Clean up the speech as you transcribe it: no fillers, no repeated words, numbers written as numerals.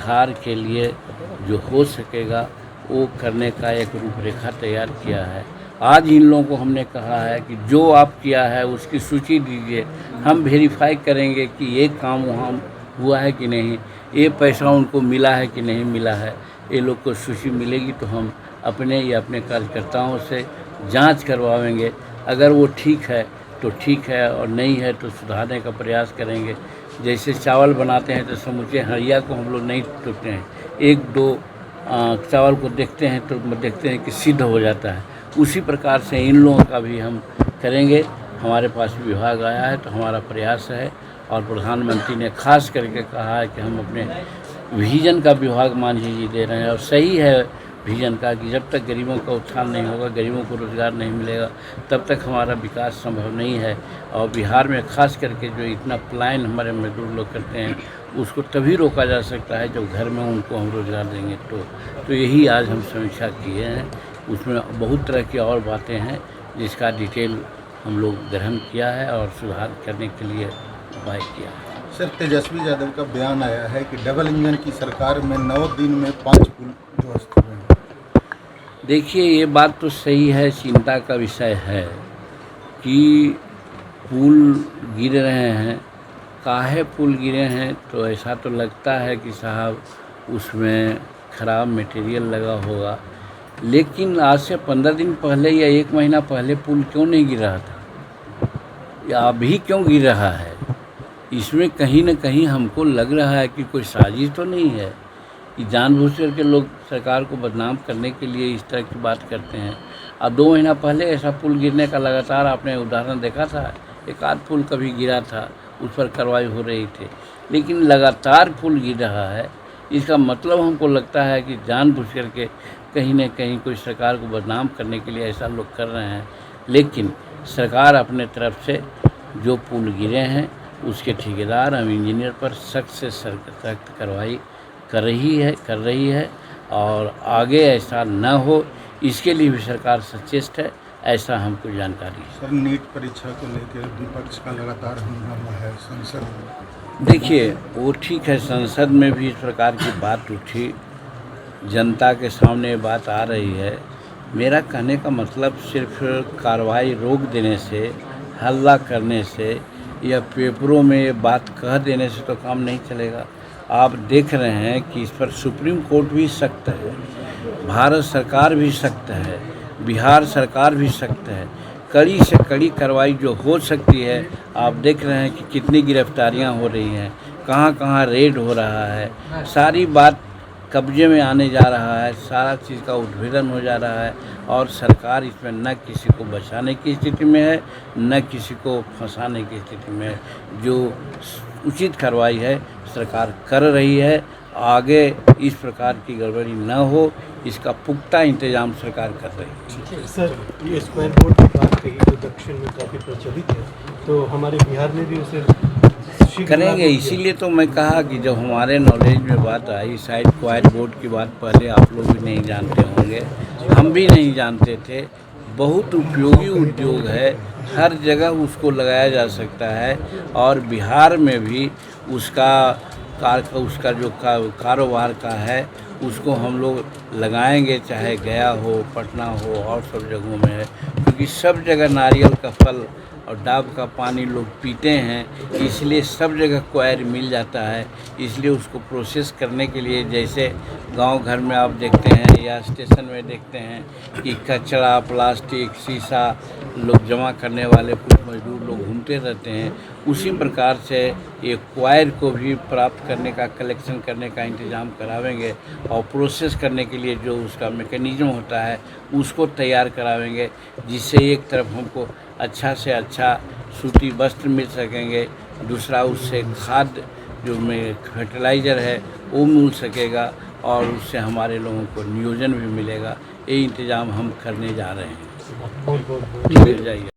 बिहार के लिए जो हो सकेगा वो करने का एक रूपरेखा तैयार किया है। आज इन लोगों को हमने कहा है कि जो आप किया है उसकी सूची दीजिए, हम वेरीफाई करेंगे कि ये काम वहाँ हुआ है कि नहीं, ये पैसा उनको मिला है कि नहीं मिला है। ये लोग को सूची मिलेगी तो हम अपने या अपने कार्यकर्ताओं से जांच करवाएंगे। अगर वो ठीक है तो ठीक है, और नहीं है तो सुधारने का प्रयास करेंगे। जैसे चावल बनाते हैं तो समूचे हड़िया को हम लोग नहीं टूटते हैं, एक दो चावल को देखते हैं तो देखते हैं कि सिद्ध हो जाता है। उसी प्रकार से इन लोगों का भी हम करेंगे। हमारे पास विभाग आया है तो हमारा प्रयास है, और प्रधानमंत्री ने खास करके कहा है कि हम अपने विजन का विभाग मांझी जी दे रहे हैं। और सही है विजन का कि जब तक गरीबों का उत्थान नहीं होगा, गरीबों को रोज़गार नहीं मिलेगा, तब तक हमारा विकास संभव नहीं है। और बिहार में खास करके जो इतना पलायन हमारे मजदूर लोग करते हैं, उसको तभी रोका जा सकता है जब घर में उनको हम रोज़गार देंगे। तो यही आज हम समीक्षा किए हैं। उसमें बहुत तरह की और बातें हैं जिसका डिटेल हम लोग ग्रहण किया है और सुधार करने के लिए उपाय किया है। सर, तेजस्वी यादव का बयान आया है कि डबल इंजन की सरकार में 9 दिन में 5 पुल ध्वस्त हुए हैं। देखिए, ये बात तो सही है, चिंता का विषय है कि पुल गिर रहे हैं। काहे पुल गिरे हैं, तो ऐसा तो लगता है कि साहब उसमें ख़राब मटेरियल लगा होगा। लेकिन आज से 15 दिन पहले या 1 महीना पहले पुल क्यों नहीं गिर रहा था, या अभी क्यों गिर रहा है? इसमें कहीं न कहीं हमको लग रहा है कि कोई साजिश तो नहीं है कि जानबूझ करके लोग सरकार को बदनाम करने के लिए इस तरह की बात करते हैं। अब 2 महीना पहले ऐसा पुल गिरने का लगातार आपने उदाहरण देखा था। एक आध पुल कभी गिरा था, उस पर कार्रवाई हो रही थी, लेकिन लगातार पुल गिर रहा है। इसका मतलब हमको लगता है कि जानबूझ करके कहीं न कहीं कोई सरकार को बदनाम करने के लिए ऐसा लोग कर रहे हैं। लेकिन सरकार अपने तरफ से जो पुल गिरे हैं उसके ठेकेदार एवं इंजीनियर पर सख्त से सख्त कार्रवाई कर रही है, और आगे ऐसा न हो इसके लिए भी सरकार सचेत है, ऐसा हमको जानकारी है। सर, नीट परीक्षा को लेकर विपक्ष का लगातार हंगामा है संसद में। देखिए, वो ठीक है, संसद में भी इस प्रकार की बात उठी, जनता के सामने बात आ रही है। मेरा कहने का मतलब सिर्फ कार्रवाई रोक देने से, हल्ला करने से या पेपरों में ये बात कह देने से तो काम नहीं चलेगा। आप देख रहे हैं कि इस पर सुप्रीम कोर्ट भी सख्त है, भारत सरकार भी सख्त है, बिहार सरकार भी सख्त है। कड़ी से कड़ी कार्रवाई जो हो सकती है, आप देख रहे हैं कि कितनी गिरफ्तारियां हो रही हैं, कहाँ कहाँ रेड हो रहा है, सारी बात कब्जे में आने जा रहा है, सारा चीज़ का उद्भेदन हो जा रहा है। और सरकार इसमें न किसी को बचाने की स्थिति में है, न किसी को फंसाने की स्थिति में है। जो उचित कार्रवाई है सरकार कर रही है। आगे इस प्रकार की गड़बड़ी न हो, इसका पुख्ता इंतजाम सरकार कर रही है। सर, ये स्क्वायर बोर्ड की बात कही जो दक्षिण में काफ़ी प्रचलित है, तो हमारे बिहार में भी उसे करेंगे। इसीलिए तो मैं कहा कि जब हमारे नॉलेज में बात आई, शायद क्वायर बोर्ड की बात पहले आप लोग भी नहीं जानते होंगे, हम भी नहीं जानते थे। बहुत उपयोगी उद्योग है, हर जगह उसको लगाया जा सकता है, और बिहार में भी उसका जो कारोबार का है उसको हम लोग लगाएंगे, चाहे गया हो, पटना हो, और सब जगहों में है। क्योंकि सब जगह नारियल का फल और डाब का पानी लोग पीते हैं, इसलिए सब जगह क्वायर मिल जाता है। इसलिए उसको प्रोसेस करने के लिए, जैसे गांव घर में आप देखते हैं या स्टेशन में देखते हैं कि कचरा, प्लास्टिक, शीशा लोग जमा करने वाले कुछ मजदूर लोग घूमते रहते हैं, उसी प्रकार से ये क्वायर को भी प्राप्त करने का, कलेक्शन करने का इंतज़ाम करावेंगे, और प्रोसेस करने के लिए जो उसका मैकेनिज़्म होता है उसको तैयार करावेंगे, जिससे एक तरफ हमको अच्छा से अच्छा सूती वस्त्र मिल सकेंगे, दूसरा उससे खाद जो में फर्टिलाइज़र है वो मिल सकेगा, और उससे हमारे लोगों को नियोजन भी मिलेगा। ये इंतज़ाम हम करने जा रहे हैं। बहुत जाइए।